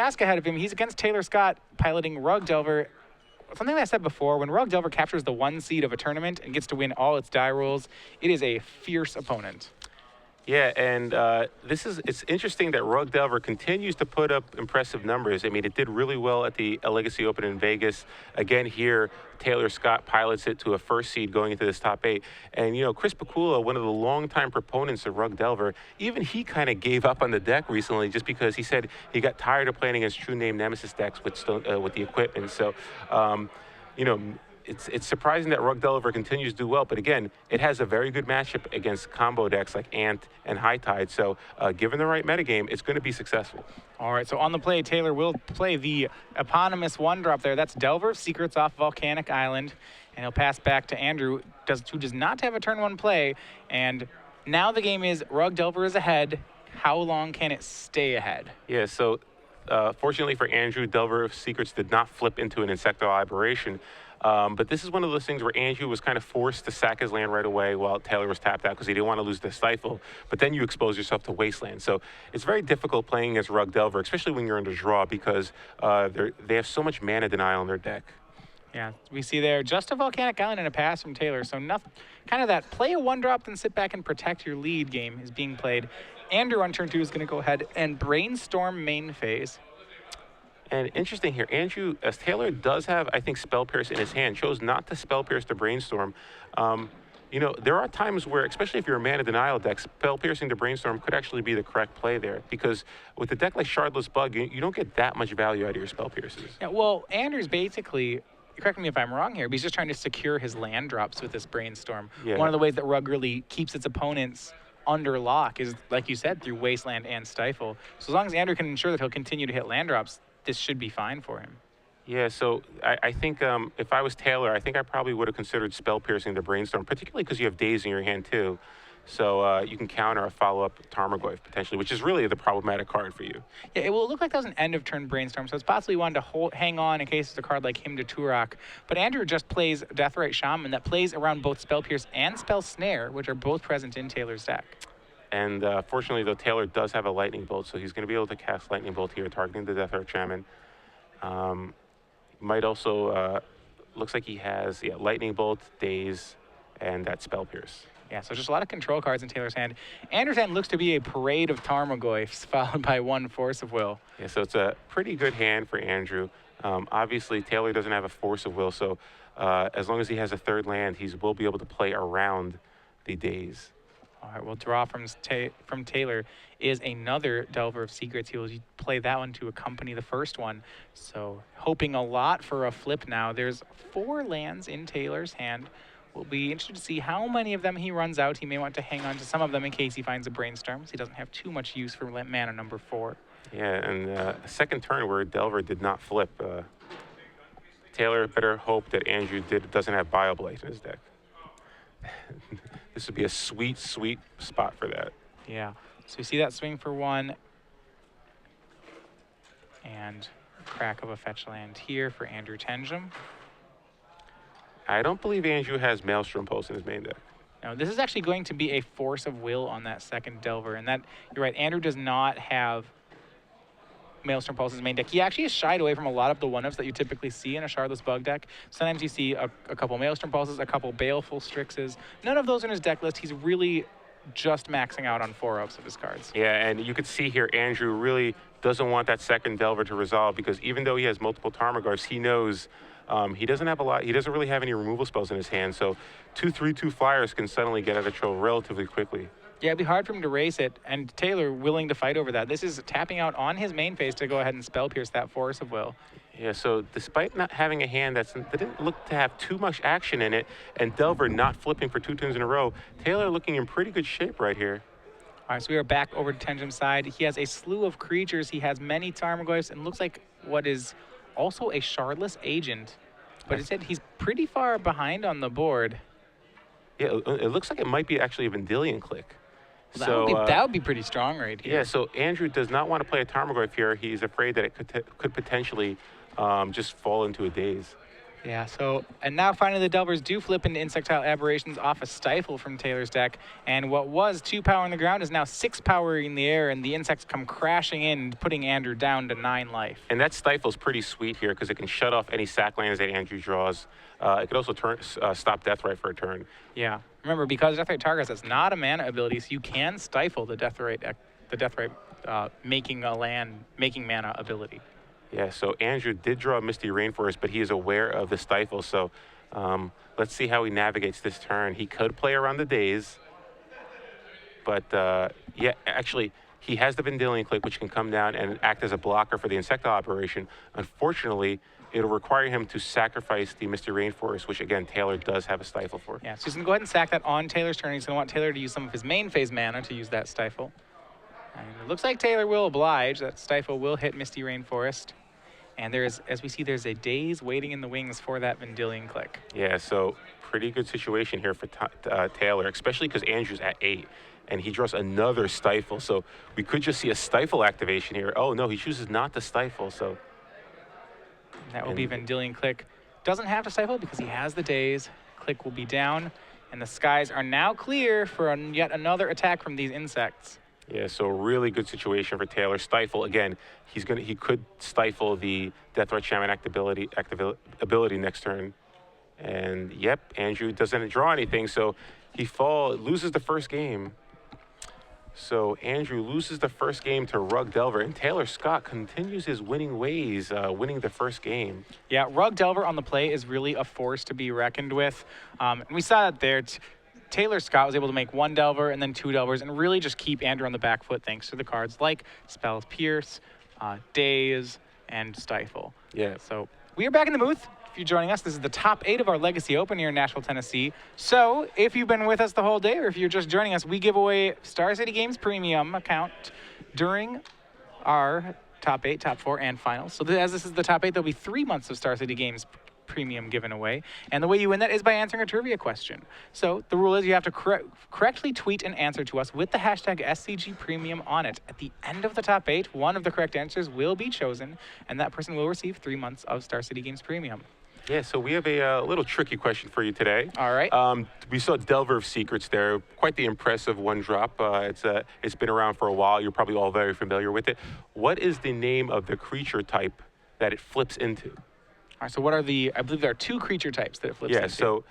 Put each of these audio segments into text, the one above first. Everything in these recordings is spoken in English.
task ahead of him. He's against Taylor Scott piloting Rug Delver. Something that I said before, when Rug Delver captures the 1 seed of a tournament and gets to win all its die rolls, it is a fierce opponent. Yeah, and it's interesting that Rug Delver continues to put up impressive numbers. I mean, it did really well at the Legacy Open in Vegas. Again, here, Taylor Scott pilots it to a 1st seed going into this top 8. And, you know, Chris Pikula, one of the longtime proponents of Rug Delver, even he kind of gave up on the deck recently just because he said he got tired of playing against True Name Nemesis decks with the equipment. So, you know, it's surprising that Rug Delver continues to do well, but again, it has a very good matchup against combo decks like Ant and High Tide. So given the right metagame, it's going to be successful. All right, so on the play, Taylor will play the eponymous 1-drop there. That's Delver, Secrets off Volcanic Island, and he'll pass back to Andrew, who does not have a turn 1 play. And now the game is Rug Delver is ahead. How long can it stay ahead? Yeah, so fortunately for Andrew, Delver Secrets did not flip into an Insectile Aberration. But this is one of those things where Andrew was kind of forced to sack his land right away while Taylor was tapped out because he didn't want to lose the Stifle. But then you expose yourself to Wasteland. So it's very difficult playing against Rug Delver, especially when you're under draw because they have so much mana denial in their deck. Yeah, we see there just a Volcanic Island and a pass from Taylor. So nothing, kind of that play a 1-drop, then sit back and protect your lead game is being played. Andrew on turn 2 is going to go ahead and Brainstorm main phase. And interesting here, Andrew, as Taylor does have, I think, Spell Pierce in his hand, chose not to Spell Pierce the Brainstorm. You know, there are times where, especially if you're a mana denial deck, Spell Piercing the Brainstorm could actually be the correct play there. Because with a deck like Shardless Bug, you don't get that much value out of your Spell Pierces. Yeah, well, Andrew's basically, correct me if I'm wrong here, but he's just trying to secure his land drops with this Brainstorm. Yeah. One of the ways that Rug really keeps its opponents under lock is, like you said, through Wasteland and Stifle. So as long as Andrew can ensure that he'll continue to hit land drops, this should be fine for him. Yeah, so I think if I was Taylor, I think I probably would have considered Spell Piercing the Brainstorm, particularly because you have Daze in your hand too. So you can counter a follow-up Tarmogoyf potentially, which is really the problematic card for you. Yeah, it will look like that was an end-of-turn Brainstorm, so it's possibly one to hang on in case it's a card like Hymn to Turok. But Andrew just plays Deathrite Shaman that plays around both Spell Pierce and Spell Snare, which are both present in Taylor's deck. And fortunately, though, Taylor does have a Lightning Bolt, so he's going to be able to cast Lightning Bolt here, targeting the Deathrite Shaman. Might also, looks like he has Lightning Bolt, Daze, and that Spell Pierce. Yeah, so just a lot of control cards in Taylor's hand. Andrew's hand looks to be a parade of Tarmogoyfs, followed by 1 Force of Will. Yeah, so it's a pretty good hand for Andrew. Obviously, Taylor doesn't have a Force of Will, so as long as he has a 3rd land, he will be able to play around the Daze. All right, well, draw from Taylor is another Delver of Secrets. He will play that one to accompany the first one. So hoping a lot for a flip now. There's 4 lands in Taylor's hand. We'll be interested to see how many of them he runs out. He may want to hang on to some of them in case he finds a Brainstorm, so he doesn't have too much use for mana number 4. Yeah, and second turn where Delver did not flip. Taylor better hope that Andrew doesn't have Bioblight in his deck. This would be a sweet, sweet spot for that. Yeah. So you see that swing for 1. And crack of a fetch land here for Andrew Tenjum. I don't believe Andrew has Maelstrom Pulse in his main deck. No, this is actually going to be a Force of Will on that second Delver. And that, you're right, Andrew does not have Maelstrom Pulse in his main deck. He actually has shied away from a lot of the 1-ups that you typically see in a Shardless Bug deck. Sometimes you see a couple Maelstrom Pulses, a couple Baleful Strixes. None of those in his deck list. He's really just maxing out on 4-ups of his cards. Yeah, and you could see here Andrew really doesn't want that second Delver to resolve because even though he has multiple Tarmogoyfs, he knows he doesn't have a lot. He doesn't really have any removal spells in his hand. So 2 3/2 flyers can suddenly get out of control relatively quickly. Yeah, it'd be hard for him to race it, and Taylor willing to fight over that. This is tapping out on his main phase to go ahead and Spell Pierce that Force of Will. Yeah, so despite not having a hand that didn't look to have too much action in it, and Delver not flipping for 2 turns in a row, Taylor looking in pretty good shape right here. All right, so we are back over to Tenjum's side. He has a slew of creatures. He has many Tarmogoyfs, and looks like what is also a Shardless Agent. But it said he's pretty far behind on the board. Yeah, it looks like it might be actually a Vendilion Click. Well, that would be pretty strong right here. Yeah, so Andrew does not want to play a Tarmogoyf here. He's afraid that it could potentially just fall into a Daze. Yeah, so, and now finally the Delvers do flip into Insectile Aberrations off a Stifle from Taylor's deck, and what was 2 power on the ground is now 6 power in the air, and the insects come crashing in, putting Andrew down to 9 life. And that Stifle's pretty sweet here because it can shut off any sack lands that Andrew draws. It could also stop Deathrite for a turn. Yeah, remember, because Deathrite targets us, not a mana ability, so you can stifle the Deathrite making a land, making mana ability. Yeah, so Andrew did draw Misty Rainforest, but he is aware of the Stifle, so let's see how he navigates this turn. He could play around the days, but yeah, actually, he has the Vendilion Clique, which can come down and act as a blocker for the Insectile Operation. Unfortunately, it'll require him to sacrifice the Misty Rainforest, which, again, Taylor does have a Stifle for. Yeah, so he's going to go ahead and sack that on Taylor's turn. He's going to want Taylor to use some of his main phase mana to use that Stifle. And it looks like Taylor will oblige. That Stifle will hit Misty Rainforest. And there's, as we see, there's a daze waiting in the wings for that Vendilion Clique. Yeah, so pretty good situation here for Taylor, especially because Andrew's at 8. And he draws another Stifle, so we could just see a Stifle activation here. Oh, no, he chooses not to Stifle, so. That will be Vendilion Clique. Doesn't have to Stifle because he has the daze. Clique will be down, and the skies are now clear for yet another attack from these insects. Yeah, so really good situation for Taylor. Stifle, again, he could stifle the Deathrite Shaman ability next turn. And yep, Andrew doesn't draw anything, so he loses the first game. So Andrew loses the first game to Rug Delver, and Taylor Scott continues his winning ways, winning the first game. Yeah, Rug Delver on the play is really a force to be reckoned with. And we saw that there. Taylor Scott was able to make 1 Delver and then 2 Delvers and really just keep Andrew on the back foot thanks to the cards like Spells Pierce, Daze, and Stifle. Yeah. So we are back in the booth. If you're joining us, this is the top 8 of our Legacy Open here in Nashville, Tennessee. So if you've been with us the whole day or if you're just joining us, we give away Star City Games Premium account during our top 8, top 4, and finals. So as this is the top 8, there'll be 3 months of Star City Games Premium given away. And the way you win that is by answering a trivia question. So the rule is you have to correctly tweet an answer to us with the hashtag SCG Premium on it. At the end of the top 8, one of the correct answers will be chosen, and that person will receive 3 months of Star City Games Premium. Yeah, so we have a little tricky question for you today. All right. We saw Delver of Secrets there. Quite the impressive 1-drop. It's been around for a while. You're probably all very familiar with it. What is the name of the creature type that it flips into? All right, so what are I believe there are 2 creature types that it flips into. So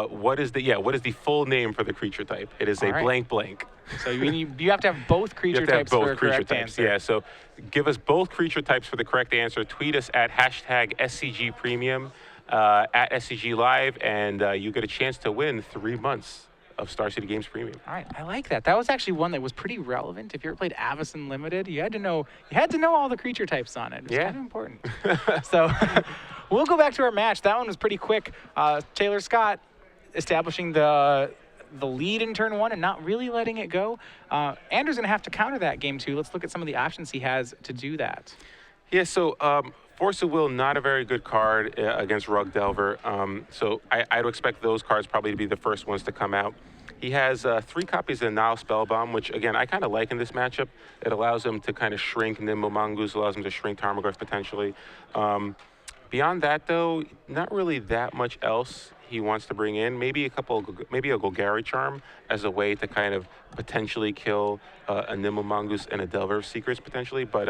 what is the full name for the creature type? It is blank blank. So you have to have both creature types for a correct answer. Yeah, so give us both creature types for the correct answer. Tweet us at hashtag SCG Premium, at SCG Live, and you get a chance to win 3 months of Star City Games Premium. All right, I like that. That was actually one that was pretty relevant. If you ever played Avis Unlimited, you had to know all the creature types on it. It was kind of important. So we'll go back to our match. That one was pretty quick. Taylor Scott establishing the lead in turn 1 and not really letting it go. Andrew's going to have to counter that game 2. Let's look at some of the options he has to do that. Yeah, so Force of Will, not a very good card against Rug Delver. So I'd expect those cards probably to be the first ones to come out. He has 3 copies of Nile Spellbomb, which, again, I kind of like in this matchup. It allows him to kind of shrink Nimble Mongoose, allows him to shrink Tarmogoyf potentially. Beyond that, though, not really that much else he wants to bring in. Maybe a Golgari Charm as a way to kind of potentially kill a Nimble Mongoose and a Delver of Secrets potentially. But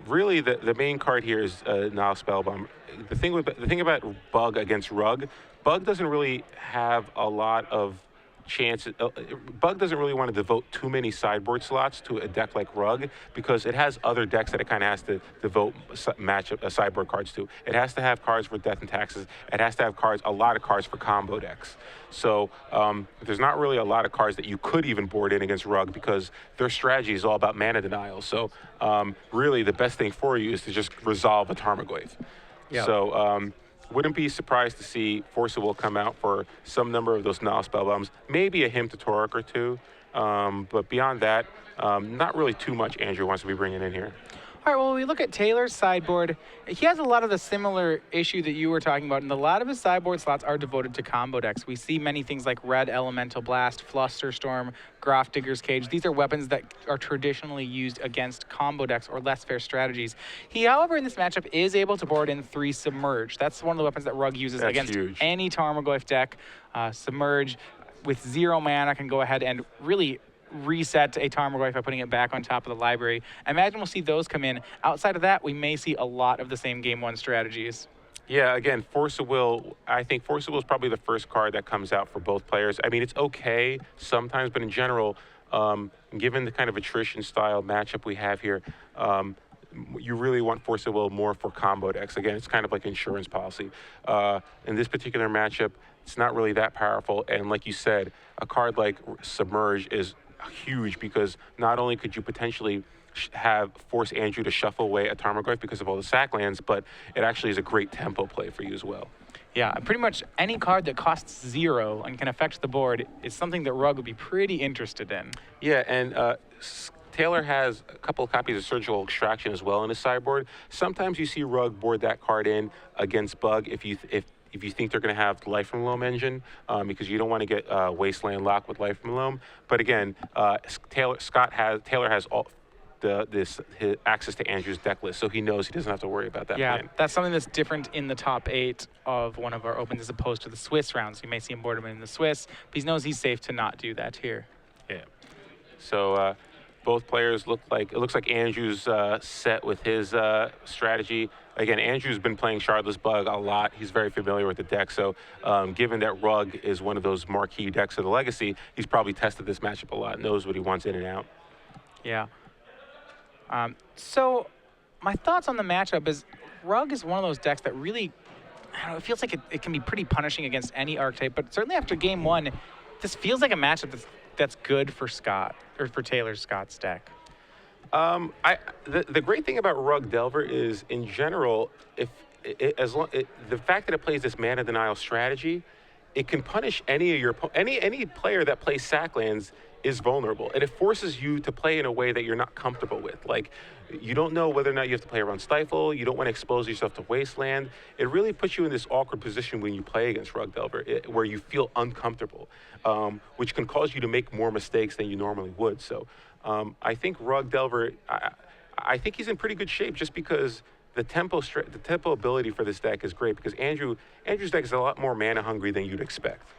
really, the main card here is Nile Spellbomb. The thing about Bug against Rug, Bug doesn't really have a lot of chance. Bug doesn't really want to devote too many sideboard slots to a deck like Rug because it has other decks that it kind of has to devote sideboard cards to. It has to have cards for Death and Taxes. It has to have a lot of cards for combo decks. So there's not really a lot of cards that you could even board in against Rug because their strategy is all about mana denial. So really the best thing for you is to just resolve a Tarmogoyf. Yep. So wouldn't be surprised to see Force of Will come out for some number of those Nile Spellbombs, maybe a Hymn to Torok or 2. But beyond that, not really too much Andrew wants to be bringing in here. All All right, well, we look at Taylor's sideboard. He has a lot of the similar issue that you were talking about, and a lot of his sideboard slots are devoted to combo decks. We see many things like Red Elemental Blast, Flusterstorm, Grafdigger's Cage. These are weapons that are traditionally used against combo decks or less fair strategies. He, however, in this matchup is able to board in 3 Submerge. That's one of the weapons that Rug uses That's against huge. any Tarmogoyf deck. Submerge with 0 mana can go ahead and really reset a Tarmogoyf by putting it back on top of the library. I imagine we'll see those come in. Outside of that, we may see a lot of the same game 1 strategies. Yeah, again, Force of Will, I think Force of Will is probably the first card that comes out for both players. I mean, it's okay sometimes, but in general, given the kind of attrition style matchup we have here, you really want Force of Will more for combo decks. Again, it's kind of like insurance policy. In this particular matchup, it's not really that powerful. And like you said, a card like Submerge is huge because not only could you potentially force Andrew to shuffle away a Tarmogoyf because of all the sack lands, but it actually is a great tempo play for you as well. Yeah, pretty much any card that costs 0 and can affect the board is something that Rug would be pretty interested in. Yeah, and Taylor has a couple of copies of Surgical Extraction as well in his sideboard. Sometimes you see Rug board that card in against Bug if you think they're going to have Life from Loam engine, because you don't want to get Wasteland Lock with Life from Loam. But again, Taylor has all his access to Andrew's deck list, so he knows he doesn't have to worry about that plan. That's something that's different in the top 8 of one of our opens as opposed to the Swiss rounds. You may see him board him in the Swiss, but he knows he's safe to not do that here. Yeah. So both players it looks like Andrew's set with his strategy. Again, Andrew's been playing Shardless Bug a lot. He's very familiar with the deck. So given that Rug is one of those marquee decks of the Legacy, he's probably tested this matchup a lot, knows what he wants in and out. Yeah. So my thoughts on the matchup is Rug is one of those decks that really, I don't know, it feels like it can be pretty punishing against any archetype, but certainly after game 1, this feels like a matchup that's good for Scott, or for Taylor Scott's deck. The great thing about Rug Delver is, in general, the fact that it plays this mana denial strategy, it can punish any player that plays sacklands is vulnerable, and it forces you to play in a way that you're not comfortable with. Like, you don't know whether or not you have to play around Stifle. You don't want to expose yourself to Wasteland. It really puts you in this awkward position when you play against Rug Delver, where you feel uncomfortable, which can cause you to make more mistakes than you normally would. So I think Rug Delver, I think he's in pretty good shape just because the tempo ability for this deck is great, because Andrew's deck is a lot more mana hungry than you'd expect.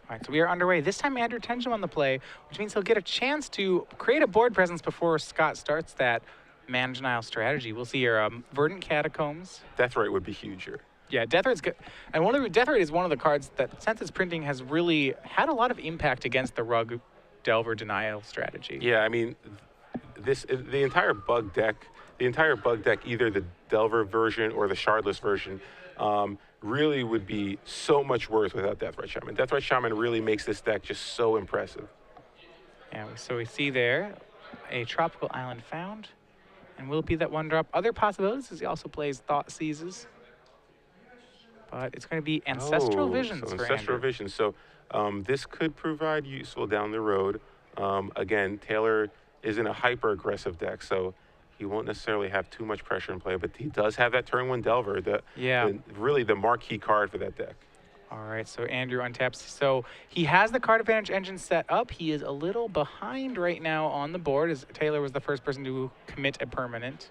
All right, so we are underway. This time Andrew Tenjum on the play, which means he'll get a chance to create a board presence before Scott starts that mana denial strategy. We'll see here, Verdant Catacombs. Deathrite would be huge here. Yeah, Deathrite's good. And Deathrite is one of the cards that, since its printing, has really had a lot of impact against the Rug Delver denial strategy. Yeah, I mean, the entire bug deck, either the Delver version or the Shardless version, really would be so much worse without Deathrite Shaman. Deathrite Shaman really makes this deck just so impressive. Yeah, so we see there a Tropical Island found. And will it be that 1-drop? Other possibilities is he also plays Thought Seizes. But it's going to be Ancestral Visions for Ancestral Andrew. Visions. So this could provide useful down the road. Again, Taylor is in a hyper-aggressive deck, so he won't necessarily have too much pressure in play, but he does have that turn 1 Delver, really the marquee card for that deck. All right, so Andrew untaps. So he has the card advantage engine set up. He is a little behind right now on the board, as Taylor was the first person to commit a permanent.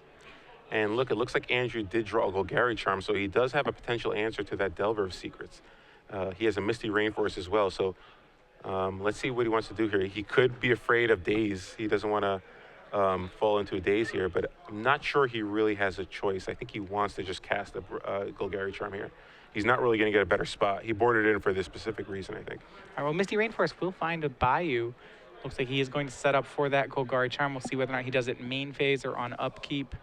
And look, it looks like Andrew did draw a Golgari Charm, so he does have a potential answer to that Delver of Secrets. He has a Misty Rainforest as well, so let's see what he wants to do here. He could be afraid of Daze. He doesn't want to fall into a Daze here, but I'm not sure he really has a choice. I think he wants to just cast a Golgari Charm here. He's not really going to get a better spot. He boarded in for this specific reason, I think. All right, well, Misty Rainforest will find a Bayou. Looks like he is going to set up for that Golgari Charm. We'll see whether or not he does it main phase or on upkeep.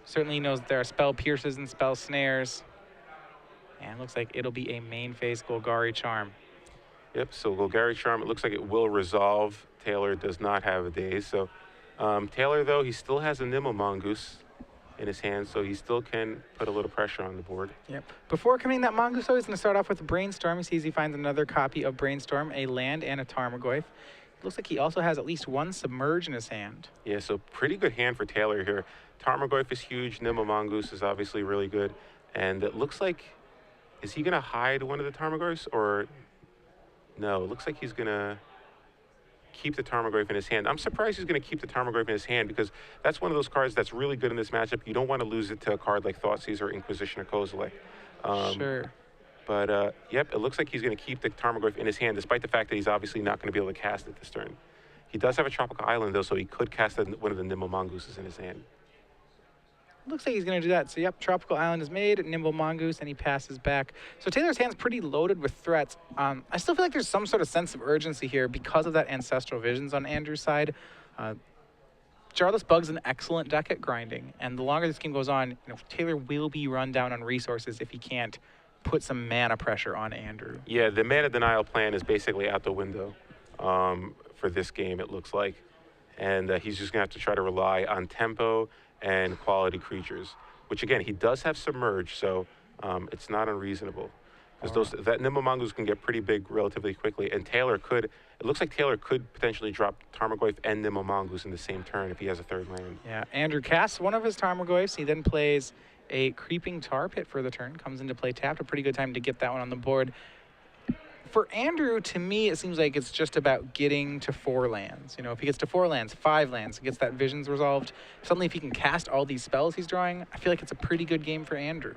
Certainly he knows there are Spell Pierces and Spell Snares. And it looks like it'll be a main phase Golgari Charm. Yep, so Golgari Charm, it looks like it will resolve. Taylor does not have a Daze. So Taylor, though, he still has a Nimble Mongoose in his hand, so he still can put a little pressure on the board. Yep. Before committing that Mongoose, though, he's going to start off with Brainstorm. He sees he finds another copy of Brainstorm, a land and a Tarmogoyf. Looks like he also has at least 1 Submerge in his hand. Yeah, so pretty good hand for Taylor here. Tarmogoyf is huge. Nimble Mongoose is obviously really good. And it looks like, is he going to hide one of the Tarmogoyfs or no? It looks like he's going to keep the Tarmogoyf in his hand. I'm surprised he's going to keep the Tarmogoyf in his hand because that's one of those cards that's really good in this matchup. You don't want to lose it to a card like Thoughtseize or Inquisition or Kozilek. Sure. But, yep, it looks like he's going to keep the Tarmogoyf in his hand, despite the fact that he's obviously not going to be able to cast it this turn. He does have a Tropical Island, though, so he could cast one of the Nimble Mongooses in his hand. Looks like he's going to do that. So, yep, Tropical Island is made, Nimble Mongoose, and he passes back. So Taylor's hand's pretty loaded with threats. I still feel like there's some sort of sense of urgency here because of that Ancestral Visions on Andrew's side. Shardless Bug's an excellent deck at grinding, and the longer this game goes on, Taylor will be run down on resources if he can't put some mana pressure on Andrew. Yeah, the mana denial plan is basically out the window for this game, it looks like. And he's just going to have to try to rely on tempo and quality creatures, which, again, he does have Submerge, so it's not unreasonable. Because that Nimble Mongoose can get pretty big relatively quickly, and Taylor could, it looks like Taylor could potentially drop Tarmogoyf and Nimble Mongoose in the same turn if he has a third land. Yeah, Andrew casts one of his Tarmogoyfs. He then plays a Creeping Tar Pit for the turn, comes into play tapped. A pretty good time to get that one on the board. For Andrew, to me, it seems like it's just about getting to 4 lands. If he gets to 4 lands, 5 lands, gets that Visions resolved, suddenly if he can cast all these spells he's drawing, I feel like it's a pretty good game for Andrew.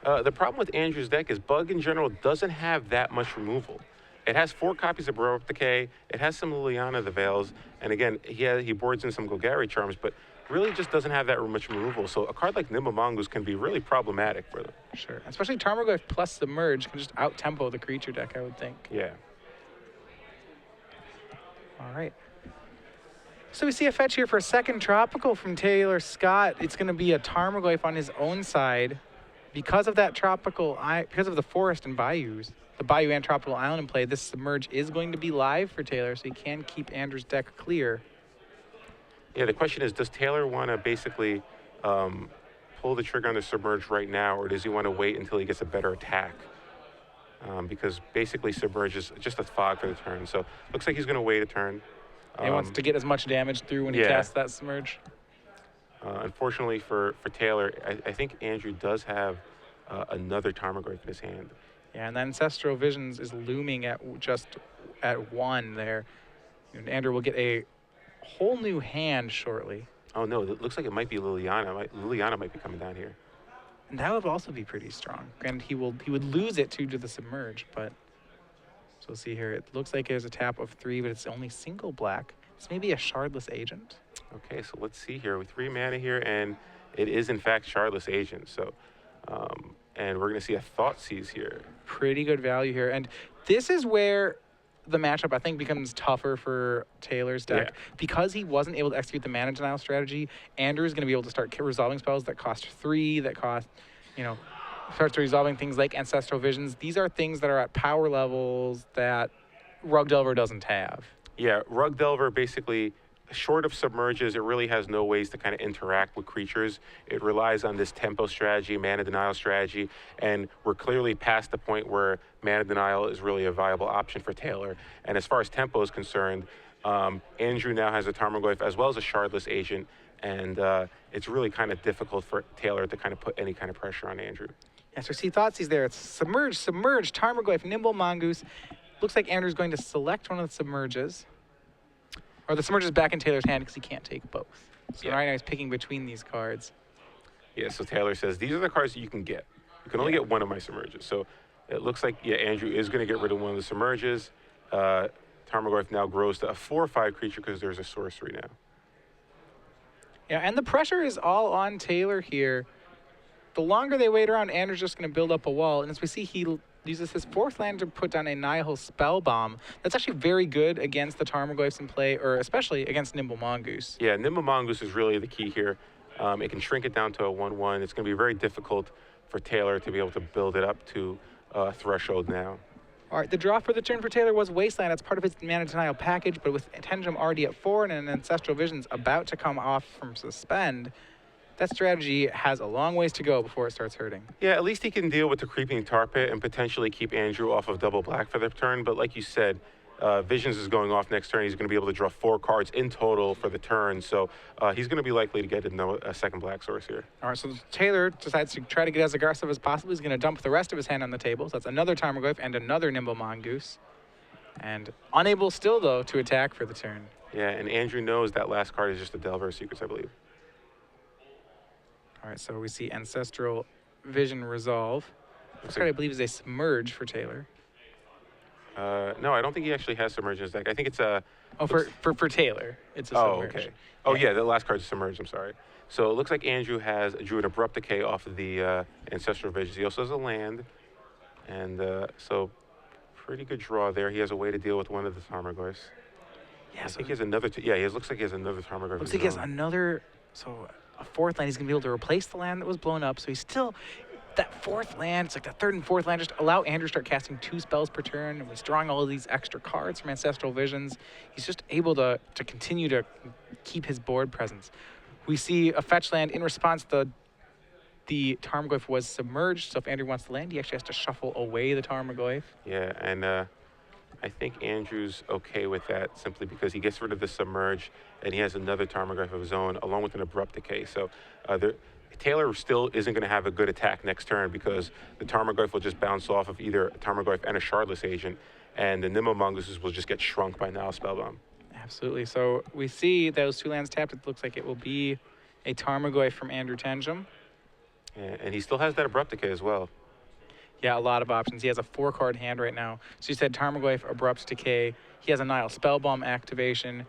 The problem with Andrew's deck is Bug in general doesn't have that much removal. It has 4 copies of Baroque Decay, it has some Liliana the Veils, and again, he boards in some Golgari Charms, but really just doesn't have that much removal. So a card like Nimble Mongoose can be really problematic for them. Sure. Especially Tarmogoyf plus Submerge can just out-tempo the creature deck, I would think. Yeah. All right. So we see a fetch here for a second Tropical from Taylor Scott. It's going to be a Tarmogoyf on his own side. Because of that Tropical, because of the Forest and Bayous, the Bayou and Tropical Island in play, this Submerge is going to be live for Taylor, so he can keep Andrew's deck clear. Yeah, the question is, does Taylor want to basically pull the trigger on the Submerge right now, or does he want to wait until he gets a better attack? Because basically Submerge is just a fog for the turn, so looks like he's going to wait a turn. He wants to get as much damage through when he casts that Submerge. Unfortunately for Taylor, I think Andrew does have another Tarmogoyf in his hand. Yeah, and that Ancestral Visions is looming at 1 there. And Andrew will get a whole new hand shortly. Oh no, it looks like it might be Liliana. Liliana might be coming down here. And that would also be pretty strong. And he would lose it to the Submerge, but so we'll see here. It looks like there's a tap of 3, but it's only single black. It's maybe a Shardless Agent. Okay, so let's see here. With 3 mana here, and it is in fact Shardless Agent. So, and we're going to see a Thoughtseize here. Pretty good value here. And this is where the matchup, I think, becomes tougher for Taylor's deck. Because he wasn't able to execute the mana denial strategy, Andrew's going to be able to start resolving spells that cost 3, that cost, starts resolving things like Ancestral Visions. These are things that are at power levels that Rug Delver doesn't have. Yeah, Rug Delver basically, short of Submerges, it really has no ways to kind of interact with creatures. It relies on this tempo strategy, mana denial strategy, and we're clearly past the point where mana denial is really a viable option for Taylor. And as far as tempo is concerned, Andrew now has a Tarmogoyf as well as a Shardless Agent, and it's really kind of difficult for Taylor to kind of put any kind of pressure on Andrew. Yeah, so see Thoughtseize there. It's Submerge, Tarmogoyf, Nimble Mongoose. Looks like Andrew's going to select one of the Submerges. Or the Submerge is back in Taylor's hand because he can't take both. So right now he's picking between these cards. Yeah, so Taylor says, these are the cards that you can get. You can only get one of my Submerges. So it looks like, Andrew is going to get rid of one of the Submerges. Tarmogoyf now grows to a 4/5 creature because there's a sorcery now. Yeah, and the pressure is all on Taylor here. The longer they wait around, Andrew's just going to build up a wall. And as we see, he uses his 4th land to put down a Nihil Spellbomb. That's actually very good against the Tarmogoyfs in play, or especially against Nimble Mongoose. Yeah, Nimble Mongoose is really the key here. It can shrink it down to a 1/1. It's going to be very difficult for Taylor to be able to build it up to threshold now. All right, the draw for the turn for Taylor was Wasteland. That's part of his mana denial package, but with Tenjum already at 4 and an Ancestral Visions about to come off from Suspend, that strategy has a long ways to go before it starts hurting. Yeah, at least he can deal with the Creeping Tar Pit and potentially keep Andrew off of double black for the turn. But like you said, Visions is going off next turn. He's going to be able to draw 4 cards in total for the turn. So he's going to be likely to get a second black source here. All right, so Taylor decides to try to get as aggressive as possible. He's going to dump the rest of his hand on the table. So that's another Tarmogoyf and another Nimble Mongoose. And unable still, though, to attack for the turn. Yeah, and Andrew knows that last card is just a Delver of Secrets, I believe. All right, so we see Ancestral Vision Resolve. This card, I believe, is a Submerge for Taylor. No, I don't think he actually has Submerge in his deck. I think it's a... Oh, for Taylor, it's a Submerge. Okay. Oh, yeah, the last card's a Submerge, I'm sorry. So it looks like Andrew drew an Abrupt Decay off of the Ancestral Visions. He also has a land, and so pretty good draw there. He has a way to deal with one of the Tarmogoyfs. Yeah, I think he has another... looks like he has another Tarmogoyf. Looks like he has another... So a 4th land, he's going to be able to replace the land that was blown up. So he's still... That 4th land, it's like the 3rd and 4th land, just allow Andrew to start casting 2 spells per turn, and he's drawing all of these extra cards from Ancestral Visions. He's just able to continue to keep his board presence. We see a fetch land in response. The Tarmogoyf was submerged, so if Andrew wants to land, he actually has to shuffle away the Tarmogoyf. Yeah, and I think Andrew's okay with that simply because he gets rid of the Submerge, and he has another Tarmogoyf of his own, along with an Abrupt Decay. So Taylor still isn't going to have a good attack next turn because the Tarmogoyf will just bounce off of either a Tarmogoyf and a Shardless agent, and the Nimble Mongooses will just get shrunk by Nile Spellbomb. Absolutely. So we see those 2 lands tapped. It looks like it will be a Tarmogoyf from Andrew Tenjum. And he still has that Abrupt Decay as well. Yeah, a lot of options. He has a 4-card hand right now. So you said Tarmogoyf, Abrupt Decay. He has a Nile Spellbomb activation.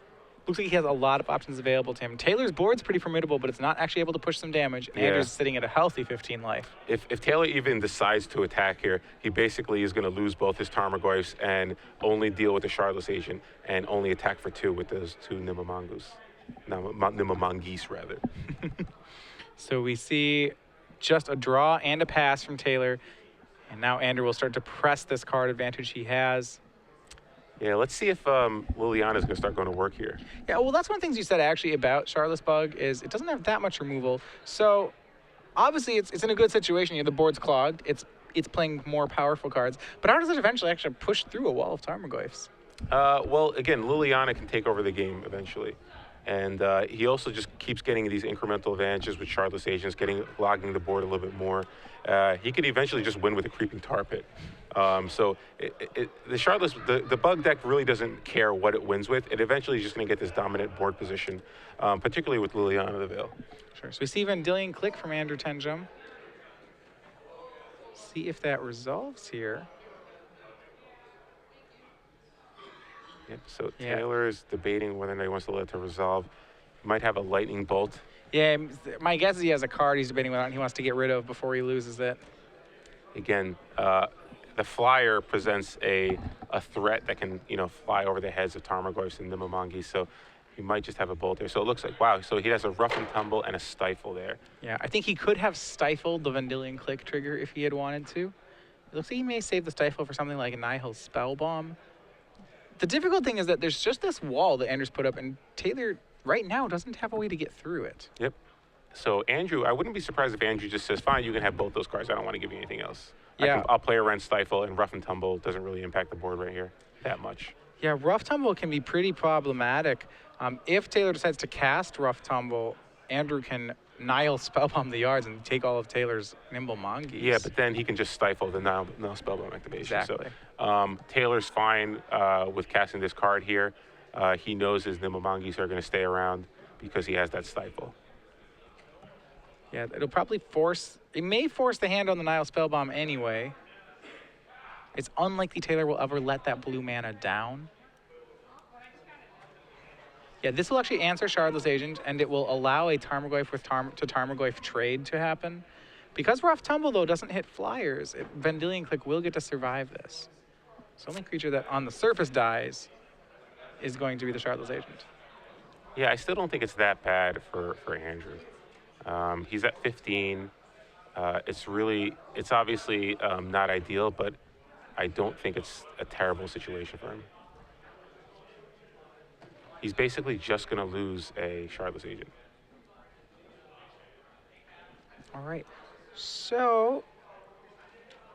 Looks like he has a lot of options available to him. Taylor's board's pretty formidable, but it's not actually able to push some damage. And Andrew's sitting at a healthy 15 life. If Taylor even decides to attack here, he basically is going to lose both his Tarmogoyfs and only deal with the Shardless agent and only attack for 2 with those 2 Nimble Mongoose. Nimble Mongoose, rather. So we see just a draw and a pass from Taylor. And now Andrew will start to press this card advantage he has. Yeah, let's see if Liliana's going to start going to work here. Yeah, well, that's one of the things you said actually about Shardless Bug is it doesn't have that much removal. So obviously it's in a good situation. The board's clogged. It's playing more powerful cards. But how does it eventually actually push through a wall of Tarmogoyfs? Well, again, Liliana can take over the game eventually. And he also just keeps getting these incremental advantages with Shardless agents, logging the board a little bit more. He could eventually just win with a Creeping Tar Pit. So the Shardless, the Bug deck really doesn't care what it wins with. It eventually is just going to get this dominant board position, particularly with Liliana the Veil. Sure. So we see Vendilion Click from Andrew Tenjum. See if that resolves here. Yep, so Taylor is debating whether or not he wants to let it to resolve. He might have a Lightning Bolt. Yeah, my guess is he has a card he's debating whether or not he wants to get rid of before he loses it. Again, the Flyer presents a threat that can, fly over the heads of Tarmogoyfs and Nimble Mongoose, so he might just have a Bolt there. So it looks like, wow, so he has a Rough and Tumble and a Stifle there. Yeah, I think he could have stifled the Vendilion Click trigger if he had wanted to. It looks like he may save the Stifle for something like a Nihil Spellbomb. The difficult thing is that there's just this wall that Andrew's put up, and Taylor right now doesn't have a way to get through it. Yep. So Andrew, I wouldn't be surprised if Andrew just says, fine, you can have both those cards. I don't want to give you anything else. Yeah. I'll play around Stifle, and Rough and Tumble doesn't really impact the board right here that much. Yeah, Rough Tumble can be pretty problematic. If Taylor decides to cast Rough Tumble, Andrew can Nihil Spellbomb the yards and take all of Taylor's Nimble Mongoose. Yeah, but then he can just stifle the Nihil Spellbomb activation. Exactly. So Taylor's fine with casting this card here. He knows his Nimble Mongoose are going to stay around because he has that Stifle. Yeah, it may force the hand on the Nihil Spellbomb anyway. It's unlikely Taylor will ever let that blue mana down. Yeah, this will actually answer Shardless Agent, and it will allow a Tarmogoyf to Tarmogoyf trade to happen. Because Rough Tumble, though, doesn't hit flyers, Vendilion Click will get to survive this. So the only creature that on the surface dies is going to be the Shardless Agent. Yeah, I still don't think it's that bad for Andrew. He's at 15. It's obviously not ideal, but I don't think it's a terrible situation for him. He's basically just going to lose a Shardless agent. All right. So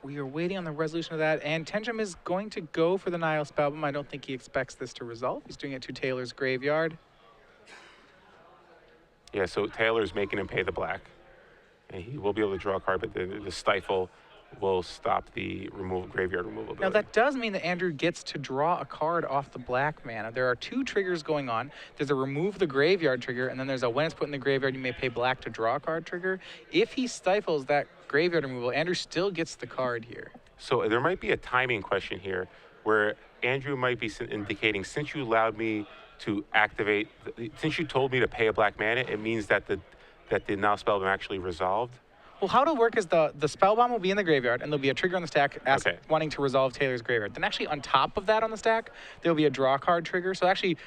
we are waiting on the resolution of that. And Tenjum is going to go for the Nile Spellbomb. I don't think he expects this to resolve. He's doing it to Taylor's graveyard. Yeah, so Taylor's making him pay the black. And he will be able to draw a card, but the stifle will stop the graveyard removal ability. Now that does mean that Andrew gets to draw a card off the black mana. There are 2 triggers going on. There's a remove the graveyard trigger, and then there's a when it's put in the graveyard, you may pay black to draw a card trigger. If he stifles that graveyard removal, Andrew still gets the card here. So there might be a timing question here where Andrew might be indicating, since you allowed me to activate, since you told me to pay a black mana, it means that the Nile Spellbomb actually resolved. Well, how it'll work is the Spellbomb will be in the graveyard, and there'll be a trigger on the stack wanting to resolve Taylor's graveyard. Then actually on top of that on the stack, there'll be a draw card trigger. So actually,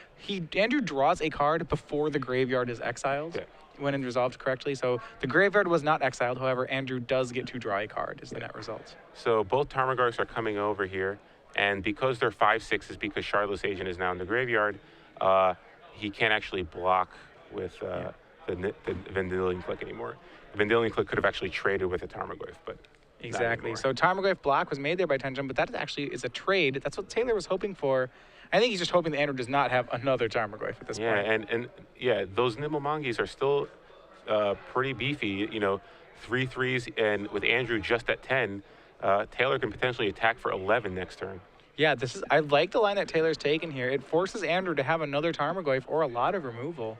Andrew draws a card before the graveyard is exiled. Yeah. When it resolved correctly. So the graveyard was not exiled. However, Andrew does get to draw a card is the net result. So both Tarmogoyfs are coming over here, and because they're 5/6s, because Shardless Agent is now in the graveyard, he can't actually block with the Vendilion Click anymore. The Vendilion Click could have actually traded with a Tarmogoyf, but exactly. So Tarmogoyf block was made there by Tenjum, but that actually is a trade. That's what Taylor was hoping for. I think he's just hoping that Andrew does not have another Tarmogoyf at this point. And those Nimble Mongeys are still pretty beefy. You know, 3/3s, and with Andrew just at 10, Taylor can potentially attack for 11 next turn. Yeah, I like the line that Taylor's taken here. It forces Andrew to have another Tarmogoyf or a lot of removal.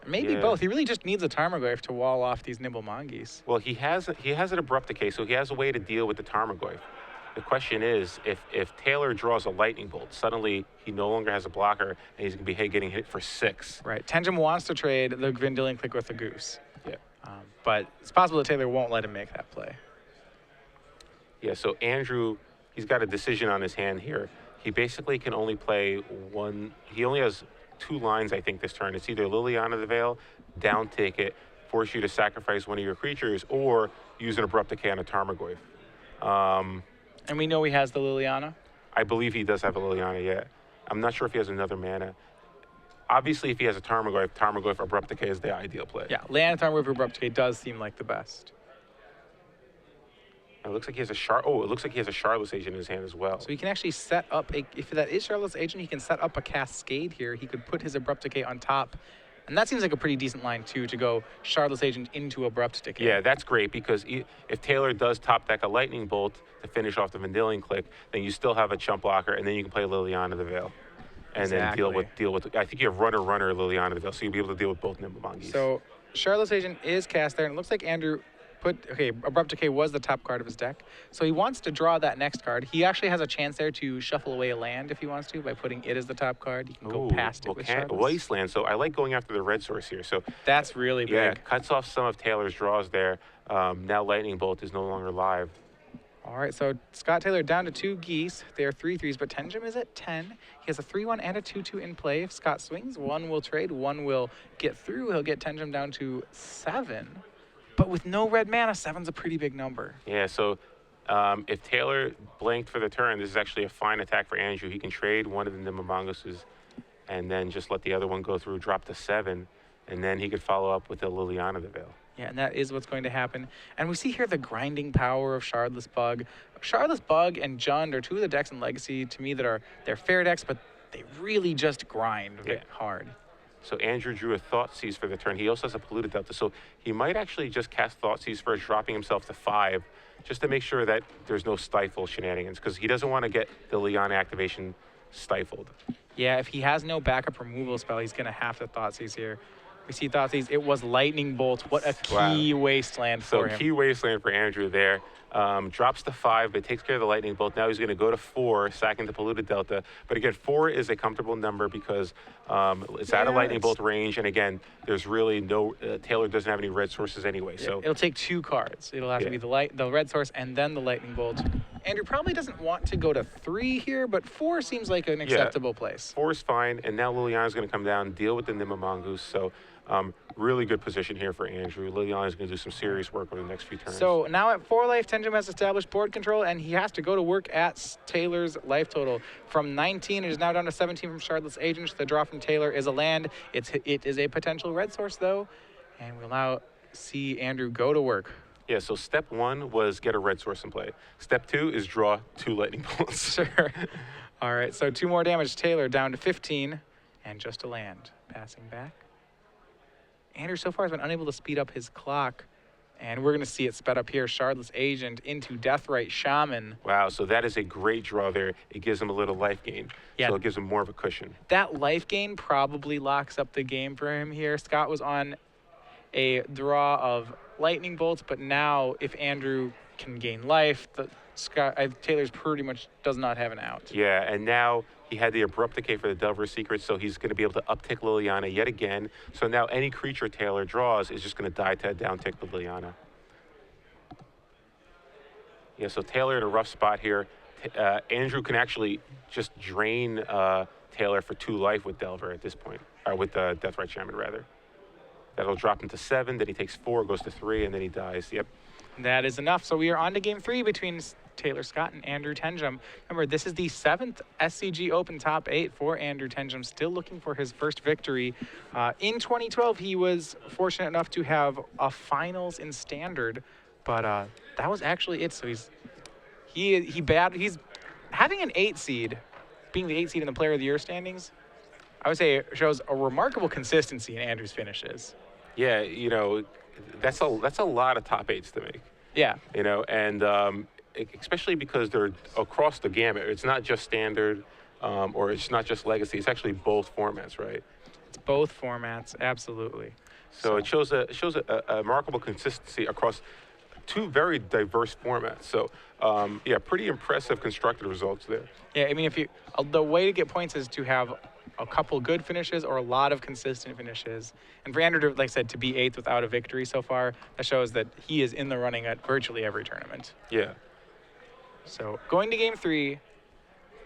Maybe both. He really just needs a Tarmogoyf to wall off these Nimble Mongeys. Well, he has an Abrupt Decay, so he has a way to deal with the Tarmogoyf. The question is, if Taylor draws a Lightning Bolt, suddenly he no longer has a blocker, and he's going to be getting hit for 6. Right. Tenjum wants to trade the Vendilion Click with the Goose. Yeah. But it's possible that Taylor won't let him make that play. Yeah, so Andrew, he's got a decision on his hand here. He basically can only play one. He only has 2 lines, I think, this turn. It's either Liliana the Veil, down ticket, force you to sacrifice one of your creatures, or use an Abrupt Decay on a Tarmogoyf. And we know he has the Liliana. I believe he does have a Liliana, yeah. I'm not sure if he has another mana. Obviously, if he has a Tarmogoyf Abrupt Decay is the ideal play. Yeah, Liliana Tarmogoyf Abrupt Decay does seem like the best. It looks like he has a Shardless Agent in his hand as well. So he can actually set up if that is Shardless Agent, he can set up a Cascade here. He could put his Abrupt Decay on top. And that seems like a pretty decent line, too, to go Shardless Agent into Abrupt Decay. Yeah, that's great, because if Taylor does top deck a Lightning Bolt to finish off the Vendilion Click, then you still have a chump blocker, and then you can play Liliana the Veil. And then deal with. I think you have runner Liliana the Veil, so you'll be able to deal with both Nimble Mongeys. So Shardless Agent is cast there, and it looks like Andrew Abrupt Decay was the top card of his deck. So he wants to draw that next card. He actually has a chance there to shuffle away a land if he wants to by putting it as the top card. He can go past it with Shardless. Wasteland. So I like going after the red source here. So that's really big. Yeah, cuts off some of Taylor's draws there. Now Lightning Bolt is no longer live. All right, so Scott Taylor down to 2 geese. They are 3/3s, but Tenjum is at 10. He has a 3/1 and a 2/2 in play. If Scott swings, 1 will trade, 1 will get through. He'll get Tenjum down to 7. But with no red mana, 7's a pretty big number. Yeah, so if Taylor blanked for the turn, this is actually a fine attack for Andrew. He can trade one of the Nimble Mongooses and then just let the other one go through, drop to 7, and then he could follow up with the Liliana the Veil. Yeah, and that is what's going to happen. And we see here the grinding power of Shardless Bug. Shardless Bug and Jund are 2 of the decks in Legacy to me that they're fair decks, but they really just grind hard. So Andrew drew a Thoughtseize for the turn. He also has a Polluted Delta, so he might actually just cast Thoughtseize first, dropping himself to 5, just to make sure that there's no stifle shenanigans, because he doesn't want to get the Liliana activation stifled. Yeah, if he has no backup removal spell, he's going to have to Thoughtseize here. We see Thoughtseize. It was Lightning Bolt. What a key wasteland for him. So key wasteland for Andrew there. Drops to 5, but takes care of the Lightning Bolt. Now he's going to go to 4, sacking the Polluted Delta. But again, 4 is a comfortable number because it's out of Lightning Bolt range. And again, there's really no, Taylor doesn't have any red sources anyway. So it'll take 2 cards. It'll have to be the red source and then the Lightning Bolt. Andrew probably doesn't want to go to 3 here, but 4 seems like an acceptable place. 4 is fine. And now Liliana's going to come down, deal with the Nimble Mongoose. So really good position here for Andrew. Liliana's going to do some serious work over the next few turns. So now at 4 life, Tenjum has established board control, and he has to go to work at Taylor's life total. From 19, it is now down to 17 from Shardless Agents. The draw from Taylor is a land. It is a potential red source, though. And we'll now see Andrew go to work. Yeah, so step 1 was get a red source in play. Step 2 is draw 2 lightning bolts. Sure. All right, so 2 more damage. Taylor down to 15, and just a land. Passing back. Andrew so far has been unable to speed up his clock, and we're going to see it sped up here. Shardless Agent into Deathrite Shaman. Wow, so that is a great draw there. It gives him a little life gain, Yeah. so it gives him more of a cushion. That life gain probably locks up the game for him here. Scott was on a draw of lightning bolts, but now if Andrew can gain life, Taylor's pretty much does not have an out. Yeah, and now he had the Abrupt Decay for the Delver's Secret, so he's going to be able to uptick Liliana yet again. So now any creature Taylor draws is just going to die to a downtick with Liliana. Yeah, so Taylor in a rough spot here. Andrew can actually just drain Taylor for 2 life with Delver at this point, or with Deathrite Shaman, rather. That'll drop him to 7, then he takes 4, goes to 3, and then he dies. Yep. That is enough. So we are on to game 3 between Taylor Scott and Andrew Tenjum. Remember, this is the 7th SCG Open top 8 for Andrew Tenjum, still looking for his first victory. In 2012, he was fortunate enough to have a finals in Standard, but that was actually it. So he's having an 8 seed, being the 8 seed in the Player of the Year standings. I would say it shows a remarkable consistency in Andrew's finishes. Yeah, you know, that's a lot of top 8s to make. Yeah. You know, and especially because they're across the gamut. It's not just Standard, or it's not just Legacy. It's actually both formats, right? It's both formats, absolutely. So it shows a remarkable consistency across 2 very diverse formats. So yeah, pretty impressive constructed results there. Yeah, I mean, the way to get points is to have a couple good finishes or a lot of consistent finishes. And for Andrew, like I said, to be 8th without a victory so far, that shows that he is in the running at virtually every tournament. Yeah. So going to game 3,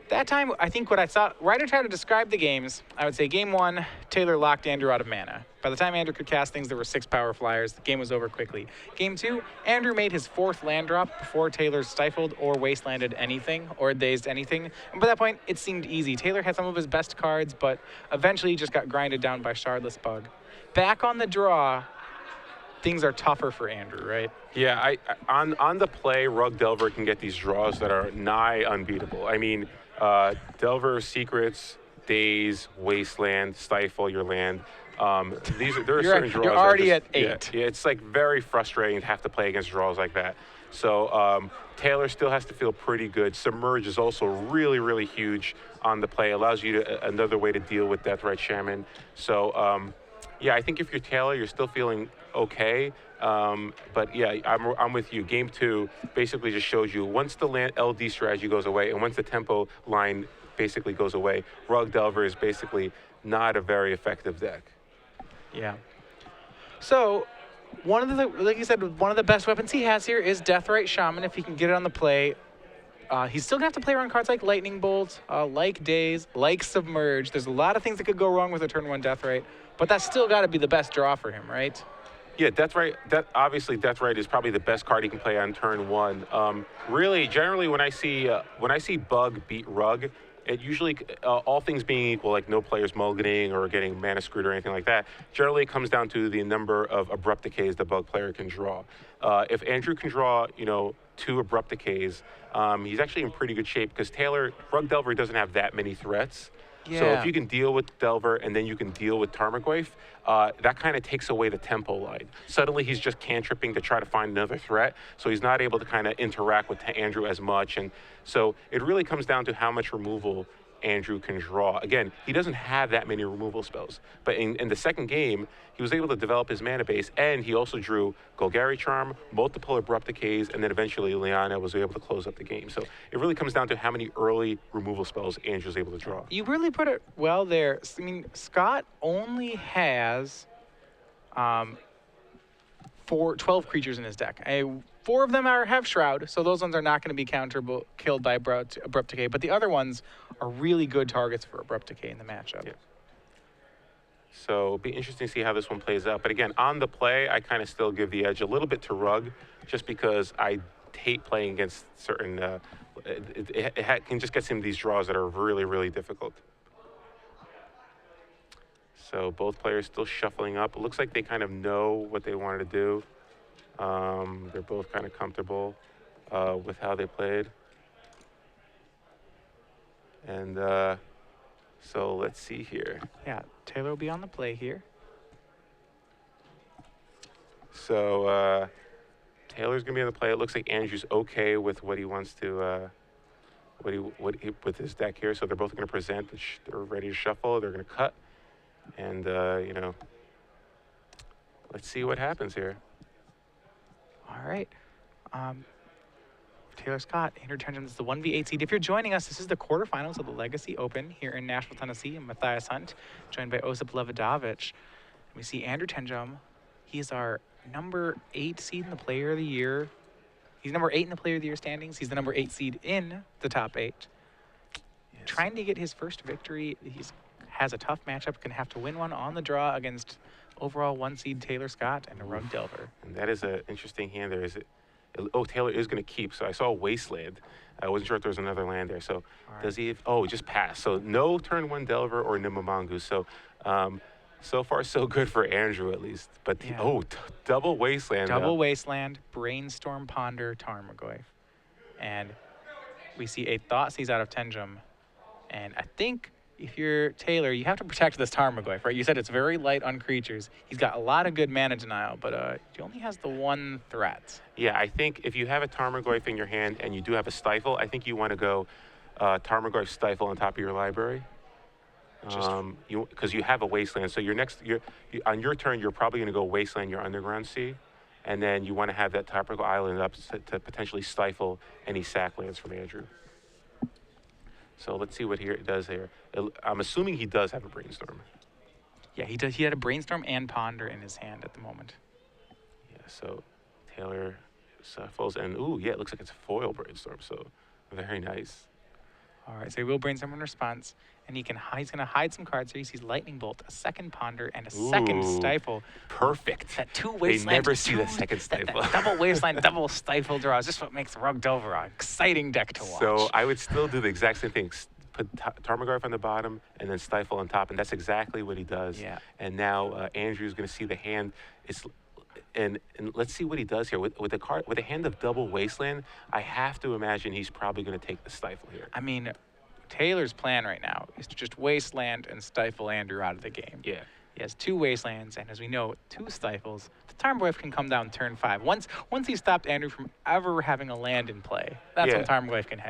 that time, I think what I thought, right, I tried to describe the games, I would say game 1, Taylor locked Andrew out of mana. By the time Andrew could cast things, there were 6 power flyers. The game was over quickly. Game 2, Andrew made his 4th land drop before Taylor stifled or wastelanded anything or dazed anything. And by that point, it seemed easy. Taylor had some of his best cards, but eventually just got grinded down by Shardless Bug. Back on the draw, things are tougher for Andrew, right? Yeah, on the play, Rug Delver can get these draws that are nigh unbeatable. I mean, Delver Secrets, Daze, Wasteland, Stifle your land. There are certain draws. You're already at 8. Yeah, it's like very frustrating to have to play against draws like that. So Taylor still has to feel pretty good. Submerge is also really, really huge on the play. Allows you another way to deal with Deathrite Shaman. So yeah, I think if you're Taylor, you're still feeling okay. But yeah, I'm with you. Game 2 basically just shows you once the LD strategy goes away and once the tempo line basically goes away, Rug Delver is basically not a very effective deck. Yeah. So like you said, one of the best weapons he has here is Deathrite Shaman. If he can get it on the play, he's still gonna have to play around cards like Lightning Bolt, like Daze, like Submerge. There's a lot of things that could go wrong with a turn 1 Deathrite, but that's still got to be the best draw for him, right? Yeah, obviously Deathrite is probably the best card he can play on turn 1. Really, generally when I see Bug beat Rug, it usually, all things being equal, like no players mulliganing or getting mana screwed or anything like that, generally it comes down to the number of Abrupt Decays the Bug player can draw. If Andrew can draw, 2 Abrupt Decays, he's actually in pretty good shape because Rug Delver doesn't have that many threats. Yeah. So if you can deal with Delver and then you can deal with Tarmogoyf, that kind of takes away the tempo line. Suddenly he's just cantripping to try to find another threat, so he's not able to kind of interact with Andrew as much. And so it really comes down to how much removal Andrew can draw. Again, he doesn't have that many removal spells, but in the second game, he was able to develop his mana base, and he also drew Golgari Charm, multiple Abrupt Decays, and then eventually Liana was able to close up the game. So it really comes down to how many early removal spells Andrew's able to draw. You really put it well there. I mean, Scott only has 12 creatures in his deck. 4 of them have Shroud, so those ones are not going to be killed by Abrupt Decay, but the other ones are really good targets for Abrupt Decay in the matchup. Yeah. So it'll be interesting to see how this one plays out. But again, on the play, I kind of still give the edge a little bit to Rug, just because I hate playing against certain, it can just get some of these draws that are really, really difficult. So both players still shuffling up. It looks like they kind of know what they wanted to do. They're both kind of comfortable with how they played. And so let's see here. Yeah, Taylor will be on the play here. So Taylor's gonna be on the play. It looks like Andrew's okay with what he wants to, with his deck here. So they're both gonna present. They're ready to shuffle. They're gonna cut, and you know, let's see what happens here. All right. Taylor Scott, Andrew Tenjum is the 1v8 seed. If you're joining us, this is the quarterfinals of the Legacy Open here in Nashville, Tennessee. I'm Matthias Hunt, joined by Osip Levodovich. We see Andrew Tenjum. He's our number 8 seed in the Player of the Year. He's number 8 in the Player of the Year standings. He's the number 8 seed in the top 8. Yes. Trying to get his first victory. He has a tough matchup. Going to have to win one on the draw against overall 1 seed Taylor Scott and a Rug Delver. And that is an interesting hand there. Oh, Taylor is going to keep. So I saw Wasteland. I wasn't sure if there was another land there. So does he? Just pass. So no turn 1 Delver or Nimamongoose. So so far so good for Andrew at least. But Yeah. double Wasteland. Double Wasteland, Brainstorm, Ponder, Tarmogoyf. And we see a Thoughtseize out of Tenjum. And I think if you're Taylor, you have to protect this Tarmogoyf, right? You said it's very light on creatures. He's got a lot of good mana denial, but he only has the 1 threat. Yeah, I think if you have a Tarmogoyf in your hand and you do have a Stifle, I think you want to go Tarmogoyf Stifle on top of your library. Because you have a Wasteland, so on your turn, you're probably going to go Wasteland your Underground Sea, and then you want to have that Tropical Island up to potentially stifle any sack lands from Andrew. So let's see what it does here. I'm assuming he does have a Brainstorm. Yeah, he does. He had a Brainstorm and Ponder in his hand at the moment. Yeah, so Taylor shuffles, and it looks like it's a foil Brainstorm, so very nice. All right, so he will Brainstorm in response, and he's going to hide some cards here. He sees Lightning Bolt, a second Ponder, and a second Stifle. Perfect. That 2 Wasteland. They never see the second Stifle. That double Wasteland, double Stifle draw is just what makes Rug Delver an exciting deck to watch. So I would still do the exact same thing. Put Tarmogoyf on the bottom and then Stifle on top, and that's exactly what he does. Yeah. And now Andrew's going to see the hand. And let's see what he does here with a hand of double Wasteland. I have to imagine he's probably going to take the Stifle here. I mean, Taylor's plan right now is to just Wasteland and Stifle Andrew out of the game. Yeah. He has 2 Wastelands, and as we know, 2 Stifles. The Tarmogoyf can come down turn 5. Once he stopped Andrew from ever having a land in play, that's when Tarmogoyf can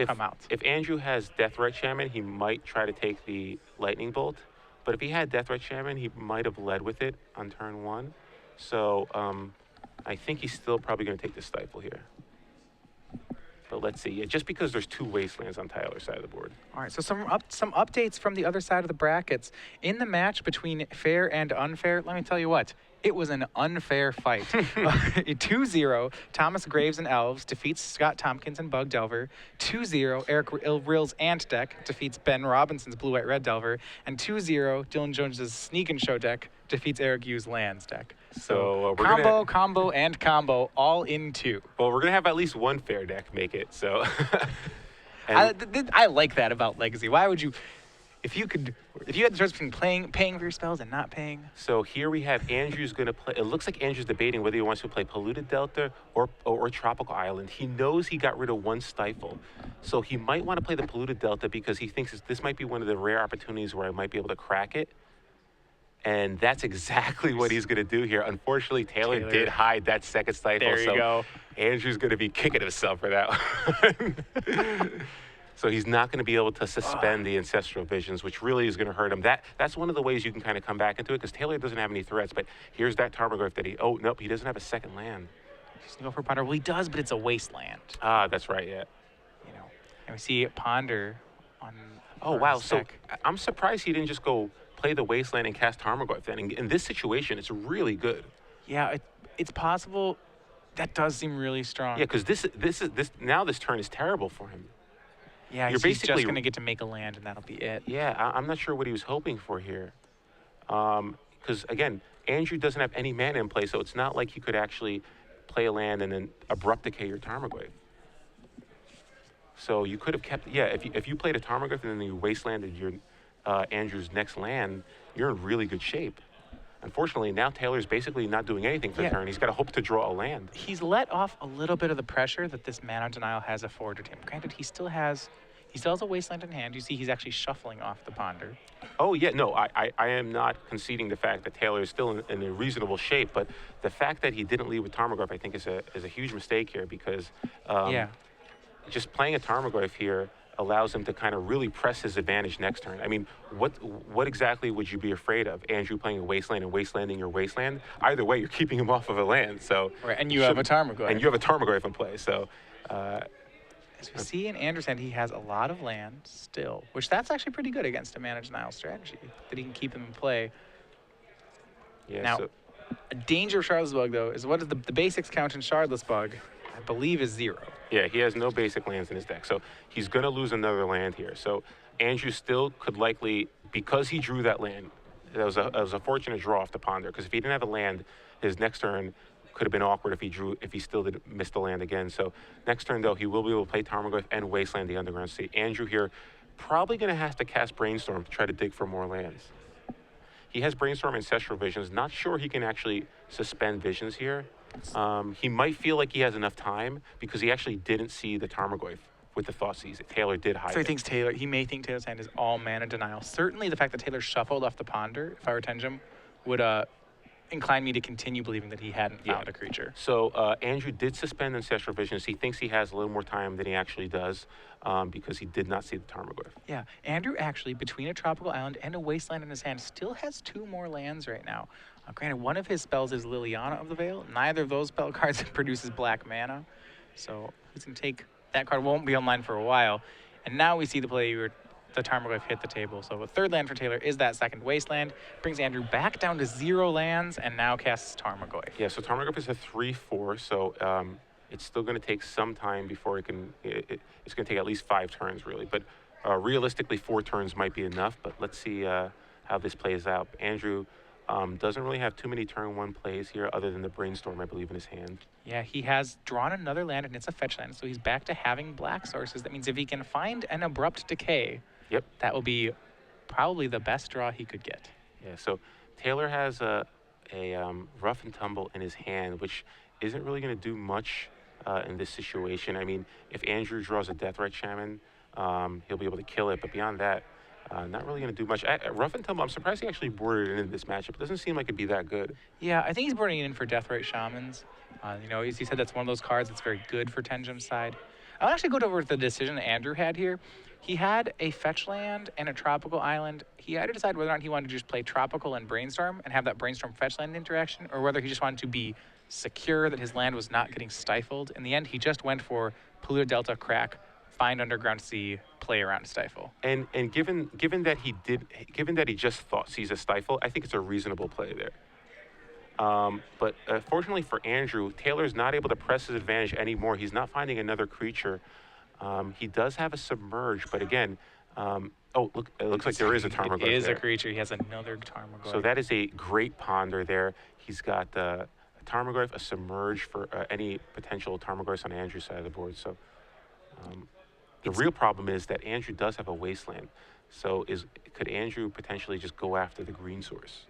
come out. If Andrew has Deathrite Shaman, he might try to take the Lightning Bolt. But if he had Deathrite Shaman, he might have led with it on turn 1. So I think he's still probably going to take the Stifle here. But let's see. Yeah, just because there's 2 Wastelands on Tyler's side of the board. All right, so some updates from the other side of the brackets. In the match between fair and unfair, let me tell you what, it was an unfair fight. 2-0, Thomas Graves and Elves defeats Scott Tompkins and Bug Delver. 2-0, Eric Rill's Ant deck defeats Ben Robinson's Blue-White Red Delver. And 2-0, Dylan Jones's Sneak and Show deck defeats Eric Yu's Lands deck. So combo, and combo, all in 2. Well, we're going to have at least one fair deck make it, so. I like that about Legacy. Why would you, if you had the choice between paying for your spells and not paying? So here we have Andrew's going to play. It looks like Andrew's debating whether he wants to play Polluted Delta or Tropical Island. He knows he got rid of 1 Stifle. So he might want to play the Polluted Delta because he thinks this might be one of the rare opportunities where I might be able to crack it. And that's exactly what he's going to do here. Unfortunately, Taylor did hide that second Stifle. There you go. Andrew's going to be kicking himself for that one. So he's not going to be able to suspend the Ancestral Visions, which really is going to hurt him. That's one of the ways you can kind of come back into it, because Taylor doesn't have any threats. But here's that Tarmogoyf that he doesn't have a second land. He's going to go for Ponder. Well, he does, but it's a Wasteland. Ah, that's right, yeah. And we see Ponder on wow. deck. So I'm surprised he didn't just go play the Wasteland and cast Tarmogoyf then. In this situation, it's really good. Yeah, it's possible. That does seem really strong. Yeah, because this turn is terrible for him. Yeah, You're he's just basically going to get to make a land, and that'll be it. Yeah, I'm not sure what he was hoping for here. Because, again, Andrew doesn't have any mana in play, so it's not like he could actually play a land and then abrupt decay your Tarmogoyf. So you could have kept, if you played a Tarmogoyf and then you wastelanded your Andrew's next land, you're in really good shape. unfortunately, now Taylor's basically not doing anything for the turn. He's got to hope to draw a land. He's let off a little bit of the pressure that this mana denial has afforded him. Granted, he still has a wasteland in hand. You see he's actually shuffling off the ponder. Oh, yeah, no, I am not conceding the fact that Taylor is still in a reasonable shape, but the fact that he didn't lead with Tarmogoyf, I think, is a huge mistake here because just playing a Tarmogoyf here allows him to kind of really press his advantage next turn. I mean, what exactly would you be afraid of? Andrew playing a wasteland and wastelanding your wasteland? Either way, you're keeping him off of a land. So right, and you have a Tarmogoyf. And you have a Tarmogoyf in play. So as we see in Andrew's hand, he has a lot of land still, which that's actually pretty good against a mana denial strategy, that he can keep him in play. Yeah, now, a danger of Shardless Bug, though, is what is the basics count in Shardless Bug, I believe, is 0. Yeah, he has no basic lands in his deck. So he's going to lose another land here. So Andrew still could likely, because he drew that land, that was a fortunate draw off the ponder. Because if he didn't have a land, his next turn could have been awkward if he still did miss the land again. So next turn, though, he will be able to play Tarmogoyf and Wasteland the Underground Sea. Andrew here probably going to have to cast Brainstorm to try to dig for more lands. He has Brainstorm Ancestral Visions. Not sure he can actually suspend Visions here. He might feel like he has enough time because he actually didn't see the Tarmogoyf with the Thoughtseize. Taylor did hide it. He may think Taylor's hand is all mana denial. Certainly the fact that Taylor shuffled off the ponder, if I were Tenjum, would incline me to continue believing that he hadn't found a creature. So Andrew did suspend Ancestral Visions. He thinks he has a little more time than he actually does because he did not see the Tarmogoyf. Yeah, Andrew actually, between a tropical island and a wasteland in his hand, still has 2 more lands right now. Granted, one of his spells is Liliana of the Veil. Neither of those spell cards produces black mana. So he's going to take that card. Won't be online for a while. And now we see the play where the Tarmogoyf hit the table. So a third land for Taylor is that second wasteland. Brings Andrew back down to 0 lands and now casts Tarmogoyf. Yeah, so Tarmogoyf is a 3/4, so it's still going to take some time before it can. It's going to take at least 5 turns, really. But realistically, 4 turns might be enough. But let's see how this plays out. Andrew doesn't really have too many turn 1 plays here other than the Brainstorm, I believe, in his hand. Yeah, he has drawn another land, and it's a fetch land, so he's back to having black sources. That means if he can find an Abrupt Decay, that will be probably the best draw he could get. Yeah, so Taylor has a Rough and Tumble in his hand, which isn't really going to do much in this situation. I mean, if Andrew draws a Deathrite Shaman, he'll be able to kill it, but beyond that, not really going to do much. Rough and Tumble, I'm surprised he actually boarded it in this matchup. It doesn't seem like it'd be that good. Yeah, I think he's boarding it in for Deathrite Shamans. As he said, that's one of those cards that's very good for Tenjum's side. I'll actually go over the decision that Andrew had here. He had a fetch land and a tropical island. He had to decide whether or not he wanted to just play tropical and Brainstorm and have that Brainstorm fetch land interaction, or whether he just wanted to be secure that his land was not getting stifled. In the end, he just went for Polluted Delta, Crack, find Underground Sea, play around Stifle. And given that he just thought sees a Stifle, I think it's a reasonable play there. But fortunately for Andrew, Taylor's not able to press his advantage anymore. He's not finding another creature. He does have a Submerge, but again, look, it looks like there is a Tarmogoyf. It is a creature. He has another Tarmogoyf. So that is a great ponder there. He's got a Tarmogoyf, a Submerge for any potential Tarmogoyfs on Andrew's side of the board. So the real problem is that Andrew does have a Wasteland. So could Andrew potentially just go after the green source?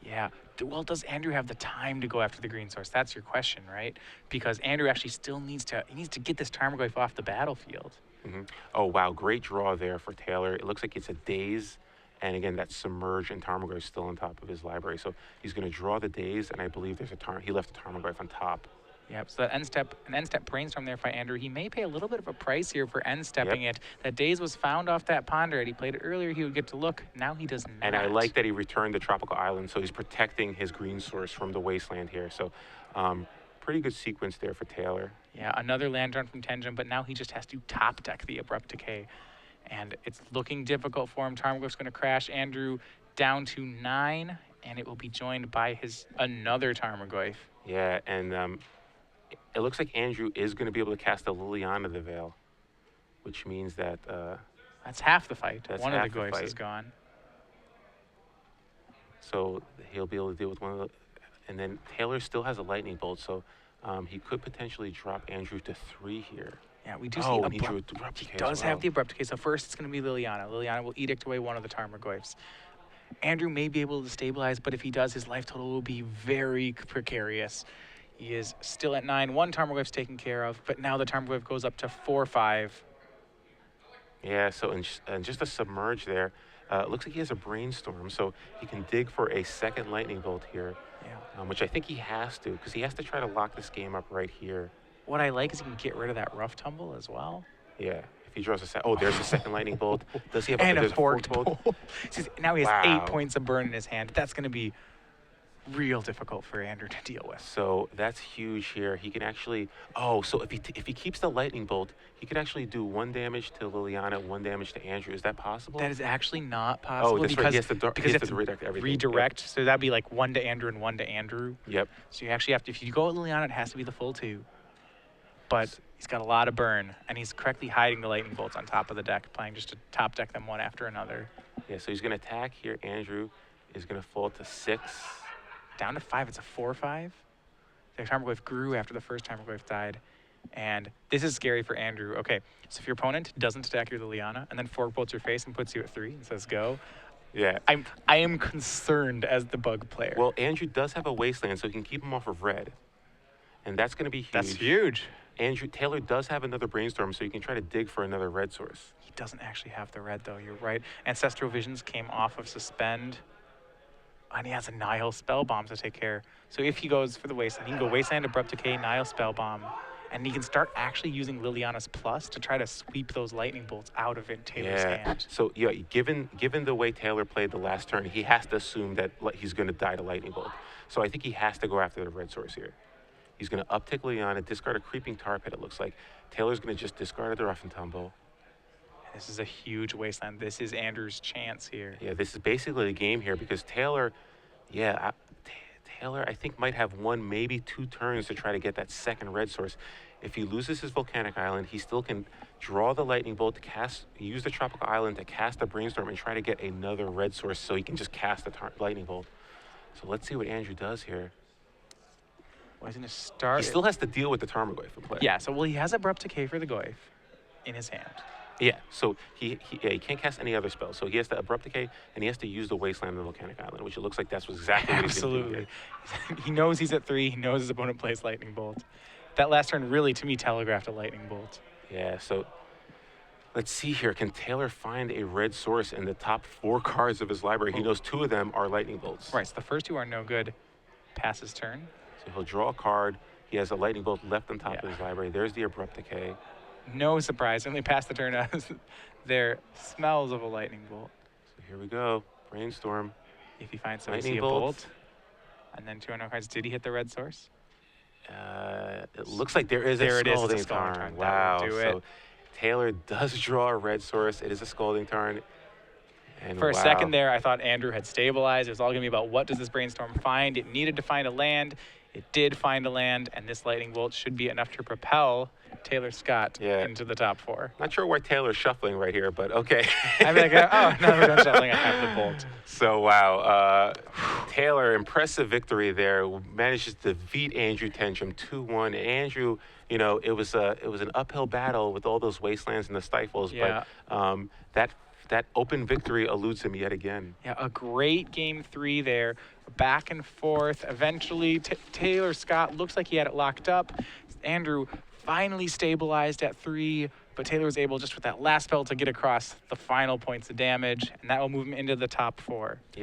Yeah. Well, does Andrew have the time to go after the green source? That's your question, right? Because Andrew actually still needs to get this Tarmogoyf off the battlefield. Mm-hmm. Oh, wow. Great draw there for Taylor. It looks like it's a Daze. And again, that Submerge and Tarmogoyf still on top of his library. So he's going to draw the Daze, and I believe he left the Tarmogoyf on top. Yep, so an end step Brainstorm there by Andrew. He may pay a little bit of a price here for end stepping it. That Daze was found off that ponder. Had he played it earlier, he would get to look. Now he does not. And I like that he returned the Tropical Island, so he's protecting his green source from the Wasteland here. So pretty good sequence there for Taylor. Yeah, another land drawn from Tenjum, but now he just has to top deck the Abrupt Decay. And it's looking difficult for him. Tarmogoyf's going to crash Andrew down to 9, and it will be joined by another Tarmogoyf. Yeah, and it looks like Andrew is going to be able to cast a Liliana of the Veil, which means that that's half the fight. One of the Goyfs is gone. So he'll be able to deal with one of the... And then Taylor still has a Lightning Bolt, so he could potentially drop Andrew to 3 here. Yeah, we do see and he Abrupt Decay. He does have the Abrupt Decay. So first it's going to be Liliana. Liliana will edict away one of the Tarmogoyfs. Andrew may be able to stabilize, but if he does, his life total will be very precarious. He is still at 9. One Tarmogoyf's taken care of, but now the Tarmogoyf goes up to 4-5. Yeah, so and just a submerge there. Looks like he has a brainstorm, so he can dig for a second lightning bolt here, Yeah. which I think he has to, because he has to try to lock this game up right here. What I like is he can get rid of that rough tumble as well. Yeah, if he draws a there's a second lightning bolt. Does he have And there's a forked bolt. Now he has Wow. 8 points of burn in his hand. That's going to be real difficult for Andrew to deal with. So that's huge here. He can actually, so if he keeps the lightning bolt, he could actually do 1 damage to Liliana, 1 damage to Andrew. Is that possible? That is actually not possible that's because, right. He has to, because he has to redirect everything. redirect. So that'd be like 1 to Andrew and 1 to Andrew. Yep. So you actually have to, if you go with Liliana, it has to be the full 2. But he's got a lot of burn, and he's correctly hiding the lightning bolts on top of the deck, playing just to top deck them one after another. Yeah, so he's going to attack here. Andrew is going to fall to 6. Down to 5, it's a 4-5. The Tarmogoyf grew after the first Tarmogoyf died. And this is scary for Andrew. Okay, so if your opponent doesn't attack your Liliana and then fork bolts your face and puts you at 3 and says go, yeah, I am concerned as the bug player. Well, Andrew does have a wasteland, so he can keep him off of red. And that's going to be huge. That's huge. Taylor does have another brainstorm, so you can try to dig for another red source. He doesn't actually have the red, though. You're right. Ancestral Visions came off of Suspend. And he has a Nihil Spellbomb to take care. So if he goes for the Wasteland, he can go Wasteland, Abrupt Decay, Nihil Spellbomb, and he can start actually using Liliana's Plus to try to sweep those lightning bolts out of Taylor's hand. So yeah, given the way Taylor played the last turn, he has to assume that he's going to die to lightning bolt. So I think he has to go after the red source here. He's going to uptick Liliana, discard a Creeping Tar Pit, it looks like. Taylor's going to just discard the Rough and Tumble. This is a huge Wasteland. This is Andrew's chance here. Yeah, this is basically the game here because Taylor, Taylor, I think, might have 1, maybe 2 turns to try to get that second red source. If he loses his Volcanic Island, he still can draw the Lightning Bolt to use the Tropical Island to cast a Brainstorm and try to get another red source so he can just cast the Lightning Bolt. So let's see what Andrew does here. Well, he's going to start. He still has to deal with the Tarmogoyf in play. Yeah, so he has Abrupt Decay for the Goyf in his hand. Yeah, so he can't cast any other spells. So he has to Abrupt Decay, and he has to use the Wasteland and the Volcanic Island, which it looks like that's exactly what he's going to do. Absolutely. He knows he's at 3. He knows his opponent plays Lightning Bolt. That last turn really, to me, telegraphed a Lightning Bolt. Yeah, so let's see here. Can Taylor find a red source in the top 4 cards of his library? He knows 2 of them are Lightning Bolts. Right, so the first 2 are no good. Pass his turn. So he'll draw a card. He has a Lightning Bolt left on top of his library. There's the Abrupt Decay. No surprise, only pass the turn as there smells of a Lightning Bolt. So here we go. Brainstorm. If he finds so, Lightning a Bolt. bolt. And then 2 unknown cards. Did he hit the red source? It looks like there is a Scalding Tarn. Wow. So Taylor does draw a red source. It is a Scalding Tarn. And for a second there, I thought Andrew had stabilized. It was all going to be about what does this Brainstorm find. It needed to find a land. It did find a land, and this Lightning Bolt should be enough to propel Taylor Scott into the top 4. Not sure why Taylor's shuffling right here, but okay. I'm like, oh, no, we're not shuffling. I have the bolt. So, wow. Taylor, impressive victory there. Manages to defeat Andrew Tenjum 2-1. Andrew, it was an uphill battle with all those wastelands and the stifles, but that open victory eludes him yet again. Yeah, a great game 3 there. Back and forth. Eventually, Taylor Scott looks like he had it locked up. Andrew finally stabilized at 3, but Taylor was able just with that last spell to get across the final points of damage, and that will move him into the top 4.